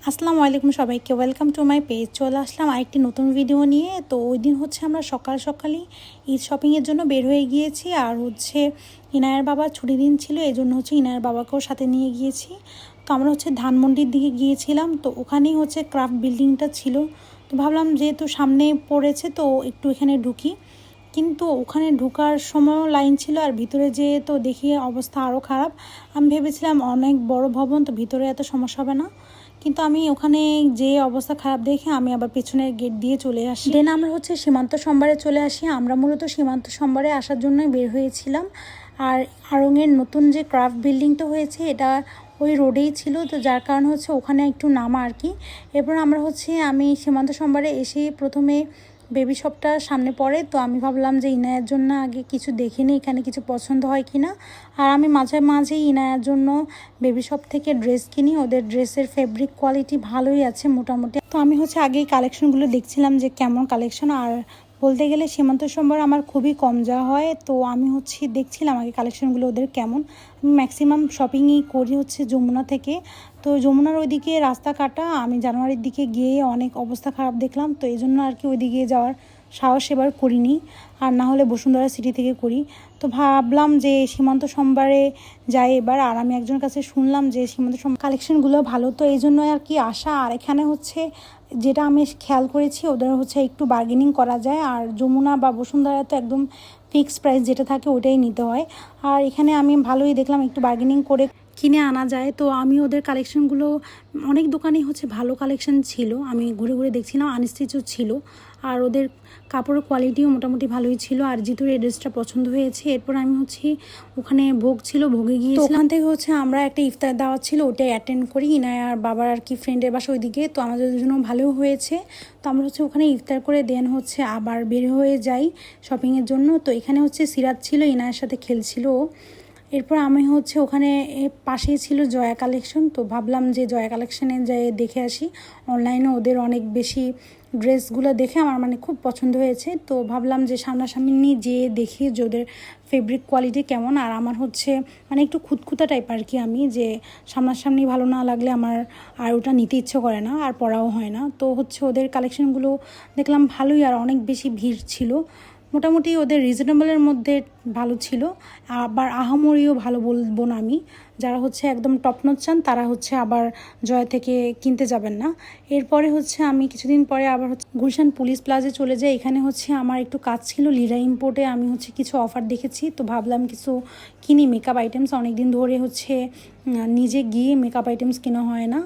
আসসালামু আলাইকুম সবাইকে, ওয়েলকাম টু মাই পেজ। চলে আসলাম আরেকটি নতুন ভিডিও নিয়ে। তো ওই দিন আমরা সকালই ঈদ শপিংয়ের জন্য বের হয়ে গিয়েছি। আর ইনায়ের বাবার ছুটির দিন ছিল, এই জন্য ইনায়ের বাবাকেও সাথে নিয়ে গিয়েছি। তো আমরা ধানমন্ডির দিকে গিয়েছিলাম। তো ওখানেই ক্রাফট বিল্ডিংটা ছিল। তো ভাবলাম যেহেতু সামনে পড়েছে তো একটু এখানে ঢুকি, কিন্তু ওখানে ঢোকার সময়ও লাইন ছিল। আর ভিতরে যেয়ে তো দেখি অবস্থা আরও খারাপ। আমি ভেবেছিলাম অনেক বড় ভবন, তো ভিতরে এত সমস্যা হবে না, কিন্তু আমি ওখানে যে অবস্থা খারাপ দেখে আমি আবার পেছনের গেট দিয়ে চলে আসি। দেন আমরা সীমান্ত সম্বারে চলে আসি। আমরা মূলত সীমান্ত সম্বারে আসার জন্যই বের হয়েছিলাম। আর আড়ংয়ের নতুন যে ক্রাফট বিল্ডিংটা হয়েছে এটা ওই রোডেই ছিল, তো যার কারণ ওখানে একটু নামা আর কি। এরপর আমরা আমি সীমান্ত সম্বারে এসে প্রথমে বেবি শপটা সামনে পড়ে। তো আমি ভাবলাম যে ইনায়ার জন্য আগে কিছু দেখে নিই, এখানে কিছু পছন্দ হয় কি না। আর আমি মাঝে মাঝেই ইনায়ার জন্য বেবি শপ থেকে ড্রেস কিনি। ওদের ড্রেসের ফেব্রিক কোয়ালিটি ভালোই আছে মোটামুটি। তো আমি আগেই কালেকশনগুলো দেখছিলাম যে কেমন কালেকশন। আর বলতে গেলে সীমান্ত সম্বর আমার খুবই কম যাওয়া হয়, তো আমি দেখছিলাম আগে কালেকশনগুলো ওদের কেমন। আমি ম্যাক্সিমাম শপিংই করি যমুনা থেকে। তো যমুনার ওইদিকে রাস্তা কাটা, আমি জানুয়ারির দিকে গিয়ে অনেক অবস্থা খারাপ দেখলাম, তো এই জন্য আর কি ওইদিকে যাওয়ার সাহস এবার করিনি। আর না হলে বসুন্ধরা সিটি থেকে করি। তো ভাবলাম যে সীমান্ত সম্বারে যাই এবার। আর আমি একজনের কাছে শুনলাম যে সীমান্ত কালেকশনগুলো ভালো, তো এই জন্য আর কি আসা। আর এখানে যেটা আমি খেয়াল করেছি ওদের একটু বার্গেনিং করা যায়। আর যমুনা বা বসুন্ধরা তো একদম ফিক্সড প্রাইস যেটা থাকে ওটাই নিতে হয়। আর এখানে আমি ভালোই দেখলাম একটু বার্গেনিং করে কিনে আনা যায়। তো আমি ওদের কালেকশনগুলো অনেক দোকানেই ভালো কালেকশন ছিল, আমি ঘুরে ঘুরে দেখছিলাম, আনস্টিচও ছিল। আর ওদের কাপড়ের কোয়ালিটিও মোটামুটি ভালোই ছিল। আর জিতুর এই ড্রেসটা পছন্দ হয়েছে। এরপর আমি ওখানে ভোগ ছিল, ভোগে গিয়েছিলাম। ওখান থেকে আমরা একটা ইফতার দাওয়াত ছিল, ওটাই অ্যাটেন্ড করি। ইনায়ার বাবার আর কি ফ্রেন্ডের বাসা ওইদিকে, তো আমাদের জন্য ভালো হয়েছে। তো আমরা ওখানে ইফতার করে দেন আবার বের হয়ে যাই শপিংয়ের জন্য। তো এখানে সিরাত ছিল, ইনায়ের সাথে খেলছিল। এরপর আমি ওখানে পাশেই ছিল জয়া কালেকশন। তো ভাবলাম যে জয়া কালেকশানে যাই দেখে আসি। অনলাইনে ওদের অনেক বেশি ড্রেসগুলো দেখে আমার খুব পছন্দ হয়েছে। তো ভাবলাম যে সামনাসামনি যেয়ে দেখি যে ওদের ফেব্রিক কোয়ালিটি কেমন। আর আমার একটু খুঁতখুঁতা টাইপ আর কি, আমি যে সামনাসামনি ভালো না লাগলে আমার আর ওটা নিতে ইচ্ছে করে না, আর পরাও হয় না। তো ওদের কালেকশনগুলো দেখলাম ভালোই, আর অনেক বেশি ভিড় ছিল। মোটামুটি ওদের রিজনেবলের মধ্যে ভালো ছিল, আবার আহামরিও ভালো বলবো না আমি। যারা একদম টপ নচ চান তারা আবার জয় থেকে কিনতে যাবেন না। এরপরে আমি কিছুদিন পরে আবার গুলশান পুলিশ প্লাজে চলে যাই। এখানে আমার একটু কাজ ছিল লিরা ইম্পোর্টে, আমি কিছু অফার দেখেছি, তো ভাবলাম কিছু কিনি মেকআপ আইটেমস। অনেক দিন ধরে নিজে গিয়ে মেকআপ আইটেমস কেনা হয় না।